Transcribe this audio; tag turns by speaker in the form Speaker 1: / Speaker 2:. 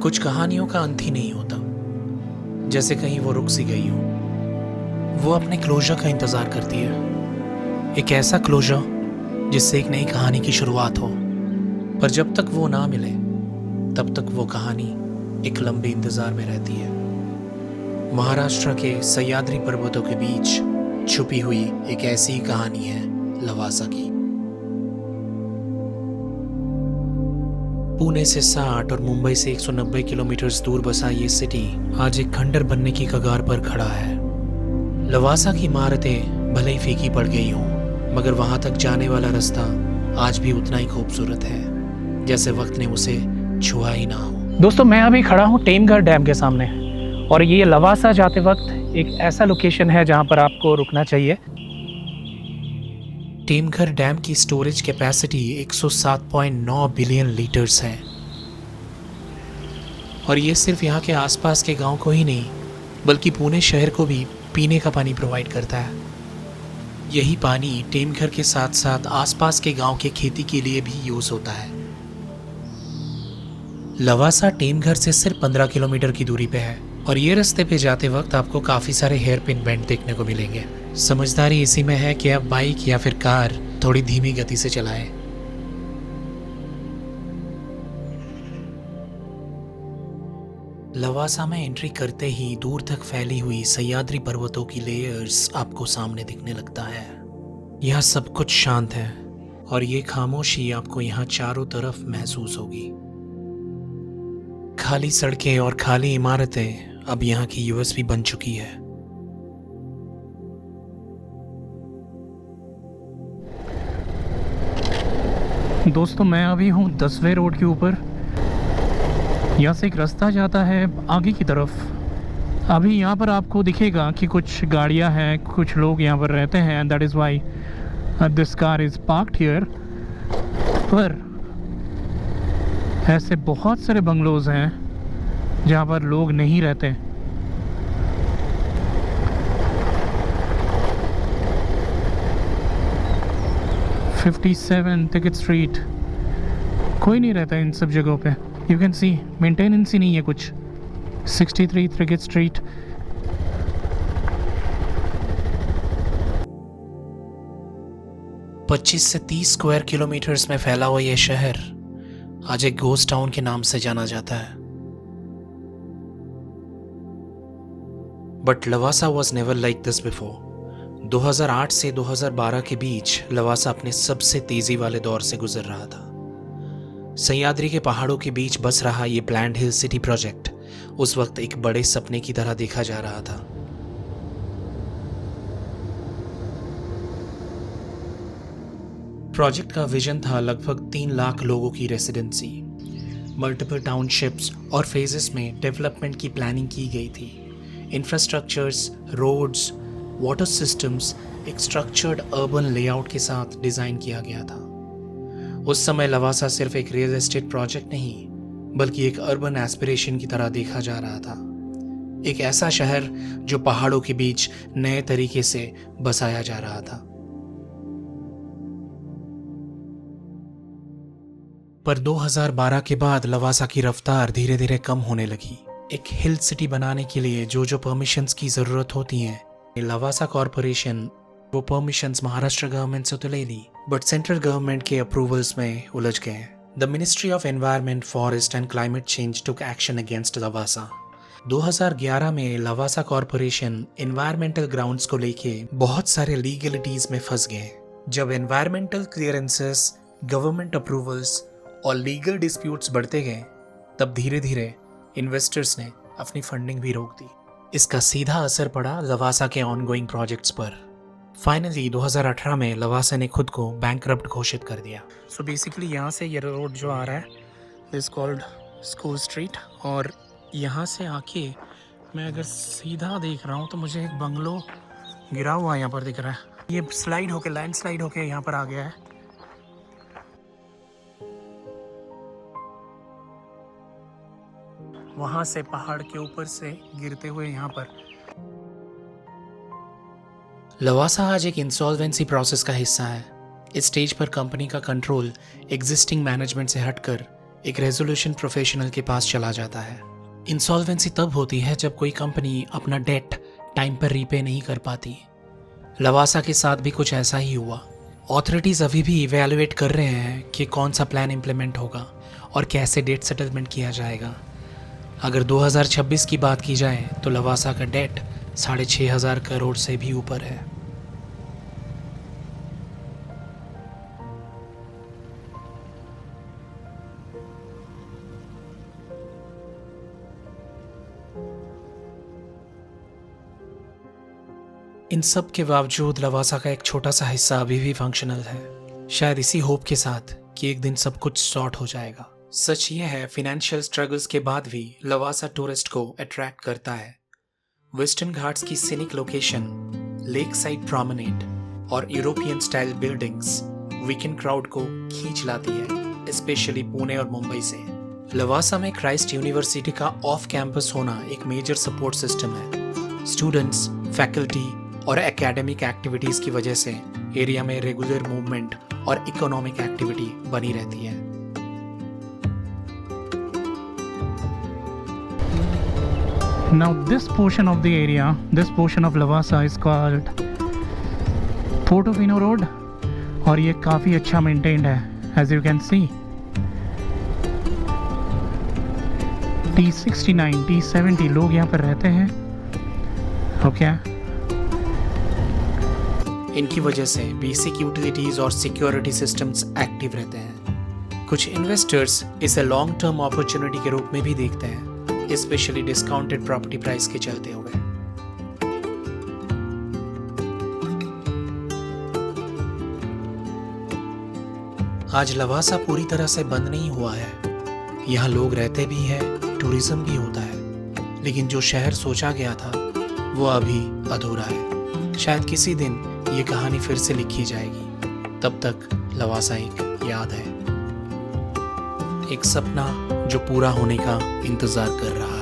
Speaker 1: कुछ कहानियों का अंत ही नहीं होता, जैसे कहीं वो रुक सी गई हो। वो अपने क्लोजर का इंतजार करती है, एक ऐसा क्लोजर जिससे एक नई कहानी की शुरुआत हो। पर जब तक वो ना मिले तब तक वो कहानी एक लंबे इंतजार में रहती है। महाराष्ट्र के सह्याद्री पर्वतों के बीच छुपी हुई एक ऐसी कहानी है लवासा की। पुणे से 60 और मुंबई से 190 किलोमीटर दूर बसा ये सिटी आज एक खंडर बनने की कगार पर खड़ा है। लवासा की इमारतें भले ही फीकी पड़ गई हों, मगर वहां तक जाने वाला रास्ता आज भी उतना ही खूबसूरत है जैसे वक्त ने उसे छुआ ही ना हो।
Speaker 2: दोस्तों, मैं अभी खड़ा हूँ टेमघर डैम के सामने और ये लवासा जाते वक्त एक ऐसा लोकेशन है जहाँ पर आपको रुकना चाहिए।
Speaker 1: टेमघर डैम की स्टोरेज कैपेसिटी 107.9 बिलियन लीटर्स है और ये सिर्फ यहाँ के आसपास के गांव को ही नहीं बल्कि पुणे शहर को भी पीने का पानी प्रोवाइड करता है। यही पानी टेमघर के साथ साथ आसपास के गांव के खेती के लिए भी यूज होता है। लवासा टेमघर से सिर्फ 15 किलोमीटर की दूरी पे है और ये रास्ते पे जाते वक्त आपको काफी सारे हेयर पिन बेंड देखने को मिलेंगे। समझदारी इसी में है कि आप बाइक या फिर कार थोड़ी धीमी गति से चलाएं। लवासा में एंट्री करते ही दूर तक फैली हुई सह्याद्री पर्वतों की लेयर्स आपको सामने दिखने लगता है। यहाँ सब कुछ शांत है और ये खामोशी आपको यहाँ चारों तरफ महसूस होगी। खाली सड़कें और खाली इमारतें अब यहाँ की यूएसपी बन चुकी है।
Speaker 2: दोस्तों, मैं अभी हूँ 10वें रोड के ऊपर। यहाँ से एक रास्ता जाता है आगे की तरफ। अभी यहाँ पर आपको दिखेगा कि कुछ गाड़ियाँ हैं, कुछ लोग यहाँ पर रहते हैं। That is why this car is parked here. पर ऐसे बहुत सारे बंगलोज हैं जहाँ पर लोग नहीं रहते। (57) टिकट स्ट्रीट, कोई नहीं रहता इन सब जगहों पे। यू कैन सी मेंटेनेंस ही नहीं है कुछ। 63 टिकट स्ट्रीट।
Speaker 1: पच्चीस से 30 स्क्वायर किलोमीटर्स में फैला हुआ यह शहर आज एक घोस्ट टाउन के नाम से जाना जाता है। But Lavasa was never like this before. 2008 से 2012 के बीच लवासा अपने सबसे तेजी वाले दौर से गुजर रहा था। सह्याद्री के पहाड़ों के बीच बस रहा ये प्लैन्ड हिल सिटी प्रोजेक्ट उस वक्त एक बड़े सपने की तरह देखा जा रहा था। प्रोजेक्ट का विजन था लगभग 3 लाख लोगों की रेसिडेंसी। मल्टीपल टाउनशिप्स और फेजेस में डेवलपमेंट की प्लानिंग की गई थी। इंफ्रास्ट्रक्चर्स, रोड्स, वाटर सिस्टम्स एक स्ट्रक्चर्ड अर्बन लेआउट के साथ डिजाइन किया गया था। उस समय लवासा सिर्फ एक रियल एस्टेट प्रोजेक्ट नहीं बल्कि एक अर्बन एस्पिरेशन की तरह देखा जा रहा था। एक ऐसा शहर जो पहाड़ों के बीच नए तरीके से बसाया जा रहा था। पर 2012 के बाद लवासा की रफ्तार धीरे धीरे कम होने लगी। एक हिल सिटी बनाने के लिए जो परमिशंस की जरूरत होती हैं, लवासा कॉरपोरेशन वो परमिशंस महाराष्ट्र गवर्नमेंट से तो ले ली, बट सेंट्रल गवर्नमेंट के अप्रूवल्स में उलझ गए। The ministry of environment, forest and climate change took action against Lavasa. 2011 में लवासा कॉरपोरेशन एनवायरमेंटल ग्राउंड्स को लेके बहुत सारे लीगलिटीज में फंस गए। जब एनवायरमेंटल क्लियरेंसेस, गवर्नमेंट अप्रूवल्स और लीगल डिस्प्यूट्स बढ़ते गए, तब धीरे धीरे इन्वेस्टर्स ने अपनी फंडिंग भी रोक दी। इसका सीधा असर पड़ा लवासा के ऑनगोइंग प्रोजेक्ट्स पर। फाइनली 2018 में लवासा ने खुद को बैंकरप्ट घोषित कर दिया।
Speaker 2: सो बेसिकली यहाँ से ये रोड जो आ रहा है इज कॉल्ड स्कूल स्ट्रीट, और यहाँ से आके मैं अगर सीधा देख रहा हूँ तो मुझे एक बंगलो गिरा हुआ यहाँ पर दिख रहा है। ये स्लाइड होके, लैंड स्लाइड होके यहाँ पर आ गया है। वहां से पहाड़ के ऊपर से गिरते हुए यहाँ पर।
Speaker 1: लवासा आज एक इंसॉल्वेंसी प्रोसेस का हिस्सा है। इस स्टेज पर कंपनी का कंट्रोल एग्जिस्टिंग मैनेजमेंट से हटकर एक रेजोल्यूशन प्रोफेशनल के पास चला जाता है। इंसॉल्वेंसी तब होती है जब कोई कंपनी अपना डेट टाइम पर रीपे नहीं कर पाती। लवासा के साथ भी कुछ ऐसा ही हुआ। ऑथोरिटीज़ अभी भी इवैल्यूएट कर रहे हैं कि कौन सा प्लान इम्प्लीमेंट होगा और कैसे डेट सेटलमेंट किया जाएगा। अगर 2026 की बात की जाए तो लवासा का डेट 6,500 करोड़ से भी ऊपर है। इन सब के बावजूद लवासा का एक छोटा सा हिस्सा अभी भी फंक्शनल है, शायद इसी होप के साथ कि एक दिन सब कुछ सॉर्ट हो जाएगा। सच ये है, फिनेंशियल स्ट्रगल्स के बाद भी लवासा टूरिस्ट को अट्रैक्ट करता है। वेस्टर्न घाट्स की scenic location, lake side promenade और European style buildings weekend crowd को खींच लाती है, स्पेशली पुणे और मुंबई से। लवासा में क्राइस्ट यूनिवर्सिटी का ऑफ कैंपस होना एक मेजर सपोर्ट सिस्टम है। स्टूडेंट्स, फैकल्टी और एकेडमिक एक्टिविटीज की वजह से एरिया में रेगुलर मूवमेंट और इकोनॉमिक एक्टिविटी बनी रहती है।
Speaker 2: Now this portion of the area, this portion of Lavasa is called Portofino Road और ये काफ़ी अच्छा मेंटेन्ड है, as you can see। T69, T70 लोग यहाँ पर रहते हैं। ओके
Speaker 1: इनकी वजह से बेसिक यूटिलिटीज और सिक्योरिटी सिस्टम्स एक्टिव रहते हैं। कुछ इन्वेस्टर्स इसे लॉन्ग टर्म अपॉर्चुनिटी के रूप में भी देखते हैं, स्पेशली डिस्काउंटेड प्रॉपर्टी प्राइस के चलते हुए। आज लवासा पूरी तरह से बंद नहीं हुआ है। यहाँ लोग रहते भी हैं, टूरिज्म भी होता है, लेकिन जो शहर सोचा गया था वो अभी अधूरा है। शायद किसी दिन ये कहानी फिर से लिखी जाएगी। तब तक लवासा एक याद है, एक सपना जो पूरा होने का इंतजार कर रहा है।